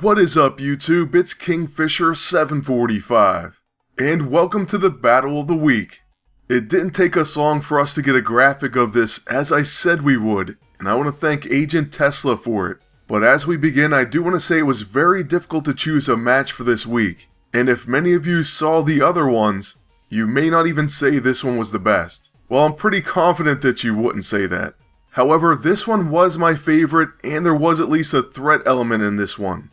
What is up YouTube, it's Kingfisher745, and welcome to the Battle of the Week. It didn't take us long for us to get a graphic of this as I said we would, and I want to thank Agent Tesla for it. But as we begin, I do want to say it was very difficult to choose a match for this week, and if many of you saw the other ones, you may not even say this one was the best. Well, I'm pretty confident that you wouldn't say that. However, this one was my favorite, and there was at least a threat element in this one.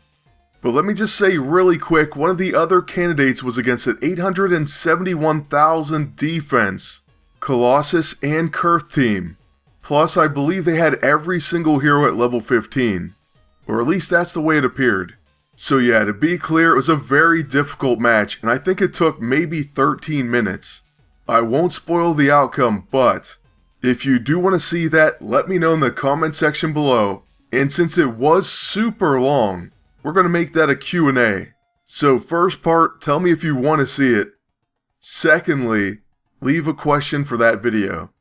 But let me just say really quick, one of the other candidates was against an 871,000 defense Colossus and Kuurth team. Plus, I believe they had every single hero at level 15. Or at least that's the way it appeared. So yeah, to be clear, it was a very difficult match, and I think it took maybe 13 minutes. I won't spoil the outcome, but if you do want to see that, let me know in the comment section below. And since it was super long, we're going to make that a Q&A. So first part, tell me if you want to see it. Secondly, leave a question for that video.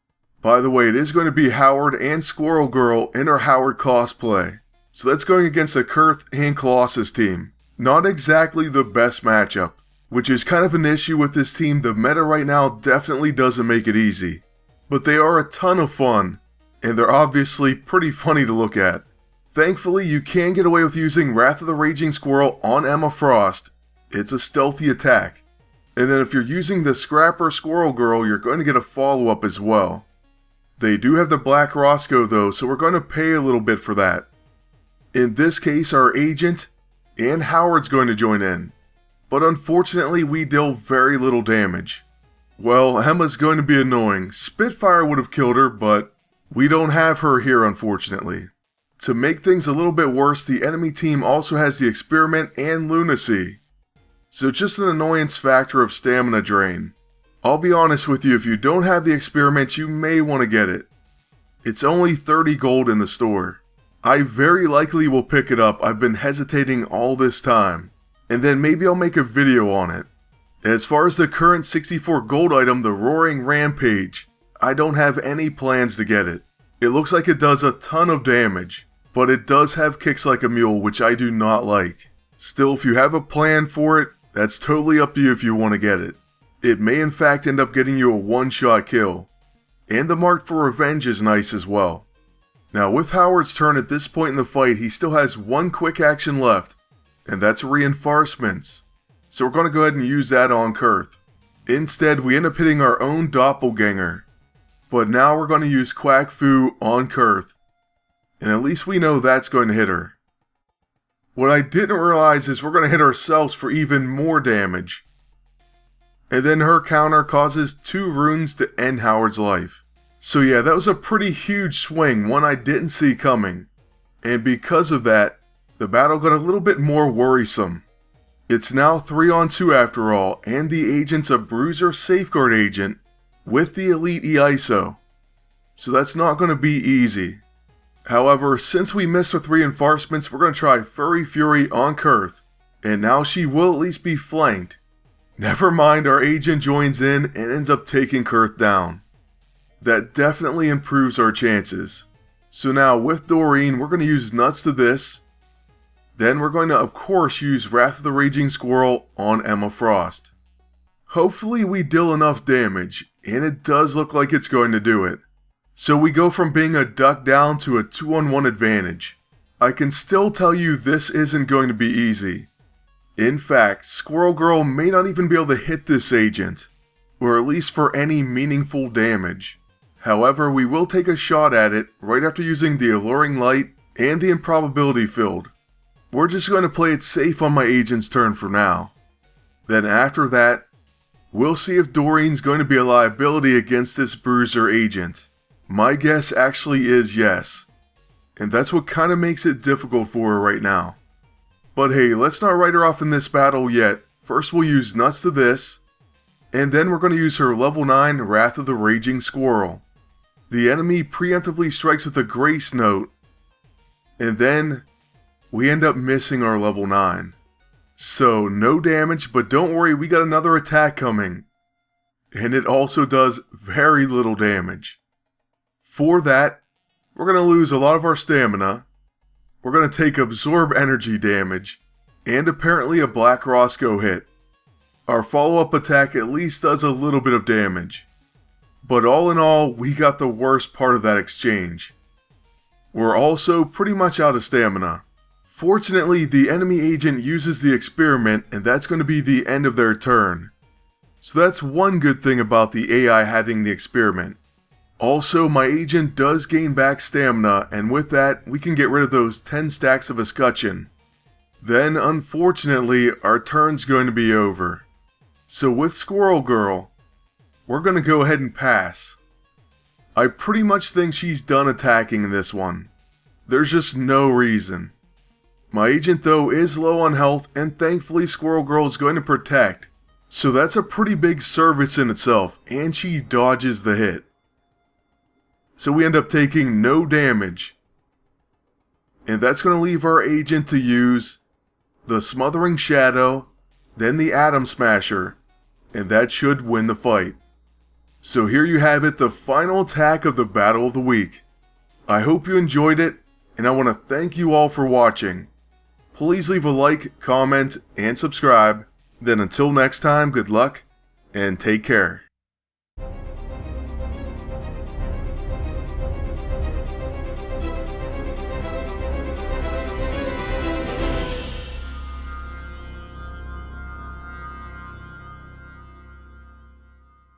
By the way, it is going to be Howard and Squirrel Girl in our Howard cosplay. So that's going against a Kuurth and Colossus team. Not exactly the best matchup, which is kind of an issue with this team. The meta right now definitely doesn't make it easy. But they are a ton of fun, and they're obviously pretty funny to look at. Thankfully, you can get away with using Wrath of the Raging Squirrel on Emma Frost. It's a stealthy attack. And then if you're using the Scrapper Squirrel Girl, you're going to get a follow-up as well. They do have the Black Roscoe though, so we're going to pay a little bit for that. In this case, our agent and Howard's going to join in. But unfortunately, we deal very little damage. Well, Emma's going to be annoying. Spitfire would have killed her, but we don't have her here unfortunately. To make things a little bit worse, the enemy team also has the Experiment and Lunacy. So just an annoyance factor of stamina drain. I'll be honest with you, if you don't have the Experiment, you may want to get it. It's only 30 gold in the store. I very likely will pick it up. I've been hesitating all this time. And then maybe I'll make a video on it. As far as the current 64 gold item, the Roaring Rampage, I don't have any plans to get it. It looks like it does a ton of damage, but it does have kicks like a mule, which I do not like. Still, if you have a plan for it, that's totally up to you if you want to get it. It may in fact end up getting you a one-shot kill. And the mark for revenge is nice as well. Now with Howard's turn at this point in the fight, he still has one quick action left, and that's Reinforcements. So we're going to go ahead and use that on Kuurth. Instead, we end up hitting our own doppelganger. But now we're going to use Quack Fu on Kuurth. And at least we know that's going to hit her. What I didn't realize is we're going to hit ourselves for even more damage. And then her counter causes 2 runes to end Howard's life. So yeah, that was a pretty huge swing, one I didn't see coming. And because of that, the battle got a little bit more worrisome. It's now 3-on-2 after all, and the agent's a Bruiser Safeguard agent with the Elite EISO. So that's not going to be easy. However, since we missed with Reinforcements, we're going to try Furry Fury on Kuurth, and now she will at least be flanked. Never mind, our agent joins in and ends up taking Kuurth down. That definitely improves our chances. So now with Doreen, we're going to use Nuts to this. Then we're going to of course use Wrath of the Raging Squirrel on Emma Frost. Hopefully we deal enough damage, and it does look like it's going to do it. So we go from being a duck down to a 2-on-1 advantage. I can still tell you this isn't going to be easy. In fact, Squirrel Girl may not even be able to hit this agent, or at least for any meaningful damage. However, we will take a shot at it right after using the Alluring Light and the Improbability Field. We're just going to play it safe on my agent's turn for now. Then after that, we'll see if Doreen's going to be a liability against this Bruiser agent. My guess actually is yes. And that's what kind of makes it difficult for her right now. But hey, let's not write her off in this battle yet. First we'll use Nuts to this, and then we're going to use her level 9 Wrath of the Raging Squirrel. The enemy preemptively strikes with a Grace Note, and then we end up missing our level 9. So no damage, but don't worry, we got another attack coming. And it also does very little damage. For that, we're going to lose a lot of our stamina. We're going to take absorb energy damage. and apparently a Black Roscoe hit. Our follow-up attack at least does a little bit of damage. But all in all, we got the worst part of that exchange. We're also pretty much out of stamina. Fortunately, the enemy agent uses the experiment, and that's going to be the end of their turn. So that's one good thing about the AI having the experiment. Also, my agent does gain back stamina, and with that, we can get rid of those 10 stacks of escutcheon. Then, unfortunately, our turn's going to be over. So with Squirrel Girl, we're going to go ahead and pass. I pretty much think she's done attacking in this one. There's just no reason. My agent though is low on health, and thankfully Squirrel Girl is going to protect. So that's a pretty big service in itself, and she dodges the hit. So we end up taking no damage. And that's going to leave our agent to use the Smothering Shadow, then the Atom Smasher, and that should win the fight. So here you have it, the final attack of the Battle of the Week. I hope you enjoyed it, and I want to thank you all for watching. Please leave a like, comment, and subscribe. Then until next time, good luck, and take care.